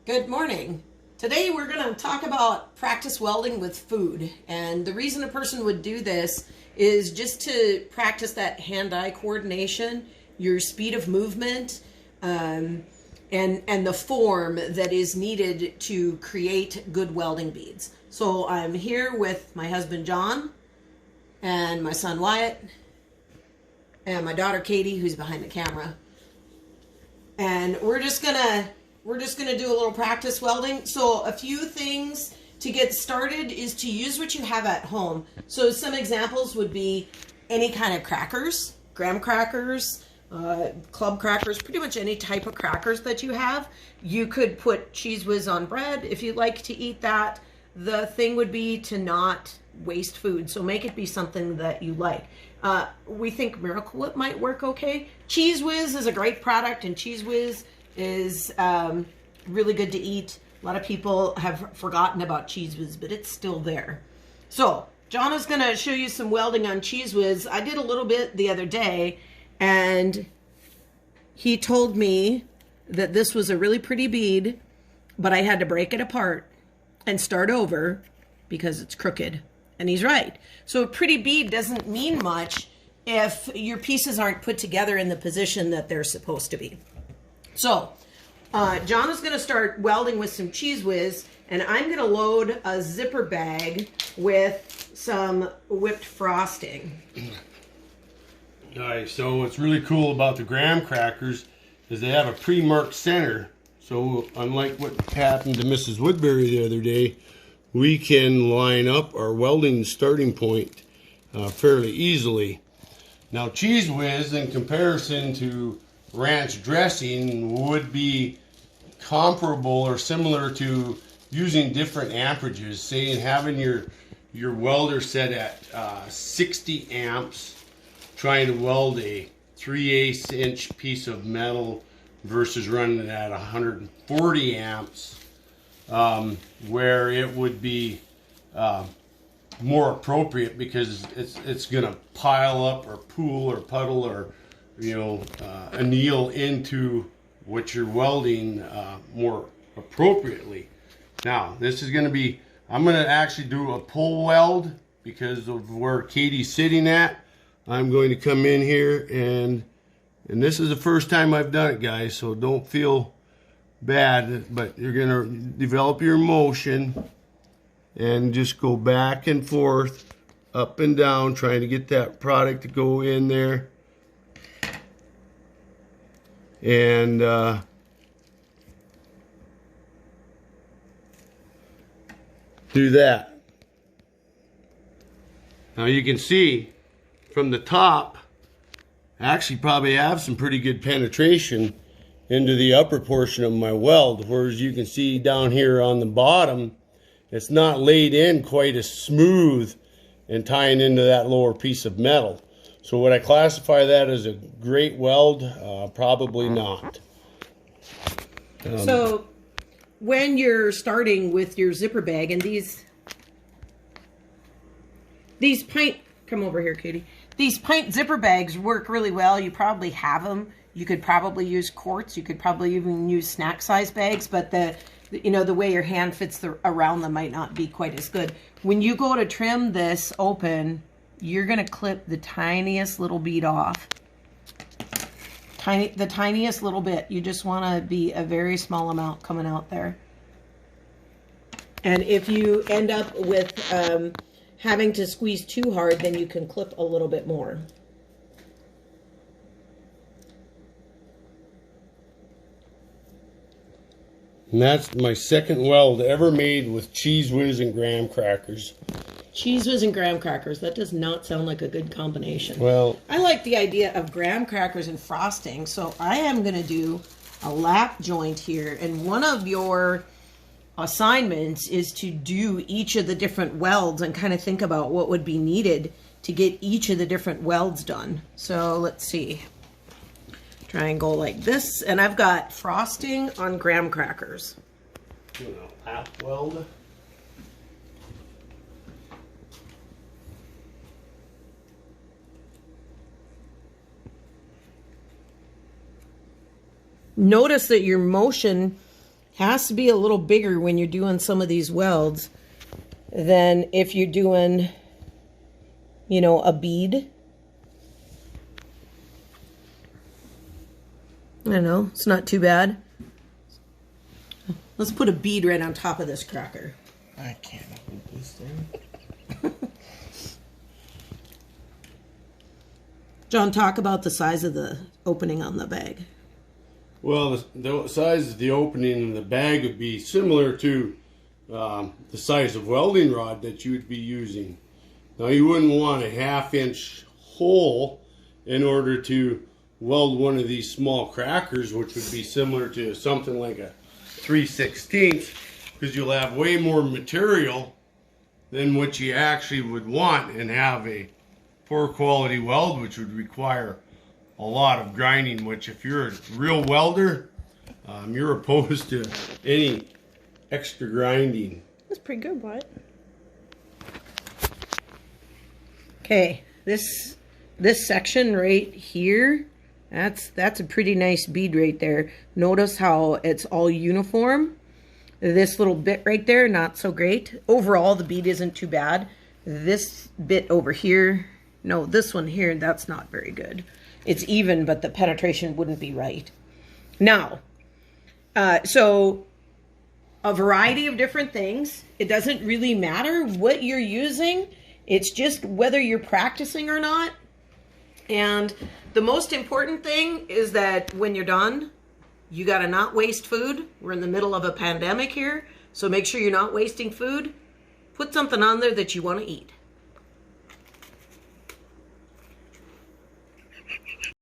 Good morning. Today we're going to talk about practice welding with food. And the reason a person would do this is just to practice that hand-eye coordination, your speed of movement, and the form that is needed to create good welding beads. So I'm here with my husband John and my son Wyatt and my daughter Katie, who's behind the camera. And we're just gonna do a little practice welding. So a few things to get started is to use what you have at home. So some examples would be any kind of crackers, graham crackers, club crackers, pretty much any type of crackers that you have. You could put Cheese Whiz on bread if you'd like to eat that. The thing would be to not waste food, so make it be something that you like. We think Miracle Whip might work okay. Cheese Whiz is a great product, and Cheese Whiz is really good to eat. A lot of people have forgotten about Cheese Whiz, but it's still there. So John is going to show you some welding on Cheese Whiz. I did a little bit the other day, and he told me that this was a really pretty bead, but I had to break it apart and start over because it's crooked. And he's right. So a pretty bead doesn't mean much if your pieces aren't put together in the position that they're supposed to be. So John is going to start welding with some Cheese Whiz, and I'm going to load a zipper bag with some whipped frosting. All right, so what's really cool about the graham crackers is they have a pre-marked center. So unlike what happened to Mrs. Woodbury the other day, we can line up our welding starting point fairly easily. Now, Cheese Whiz, in comparison to ranch dressing, would be comparable or similar to using different amperages. Say, in having your welder set at 60 amps, trying to weld a 3/8 inch piece of metal versus running it at 140 amps, where it would be more appropriate because it's going to pile up or pool or puddle or anneal into what you're welding more appropriately. Now, this is going to be, I'm going to actually do a pull weld because of where Katie's sitting at. I'm going to come in here and this is the first time I've done it, guys, so don't feel bad, but you're going to develop your motion and just go back and forth, up and down, trying to get that product to go in there. And do that. Now you can see from the top, I actually probably have some pretty good penetration into the upper portion of my weld, whereas you can see down here on the bottom, it's not laid in quite as smooth and tying into that lower piece of metal. So would I classify that as a great weld? Probably not. So when you're starting with your zipper bag, and these pint, come over here, Katie. These pint zipper bags work really well. You probably have them. You could probably use quarts. You could probably even use snack size bags, but the way your hand fits around them might not be quite as good. When you go to trim this open, you're going to clip the tiniest little bead off. The tiniest little bit. You just want to be a very small amount coming out there. And if you end up with having to squeeze too hard, then you can clip a little bit more. And that's my second weld ever made with Cheese Whiz and graham crackers. Cheese Whiz and graham crackers. That does not sound like a good combination. Well, I like the idea of graham crackers and frosting, so I am going to do a lap joint here. And one of your assignments is to do each of the different welds and kind of think about what would be needed to get each of the different welds done. So let's see. Try and go like this, and I've got frosting on graham crackers. Lap weld. Notice that your motion has to be a little bigger when you're doing some of these welds than if you're doing, you know, a bead. I don't know, it's not too bad. Let's put a bead right on top of this cracker. I can't hold this thing. John, talk about the size of the opening on the bag. Well, the size of the opening in the bag would be similar to the size of welding rod that you would be using. Now, you wouldn't want a 1/2-inch hole in order to weld one of these small crackers, which would be similar to something like a 3/16, because you'll have way more material than what you actually would want and have a poor quality weld, which would require a lot of grinding, which if you're a real welder, you're opposed to any extra grinding. That's pretty good, Wyatt. Okay, this section right here, that's a pretty nice bead right there. Notice how it's all uniform. This little bit right there, not so great. Overall, the bead isn't too bad. This bit over here, no, this one here, that's not very good. It's even, but the penetration wouldn't be right. Now, so a variety of different things. It doesn't really matter what you're using. It's just whether you're practicing or not. And the most important thing is that when you're done, you got to not waste food. We're in the middle of a pandemic here, so make sure you're not wasting food. Put something on there that you want to eat.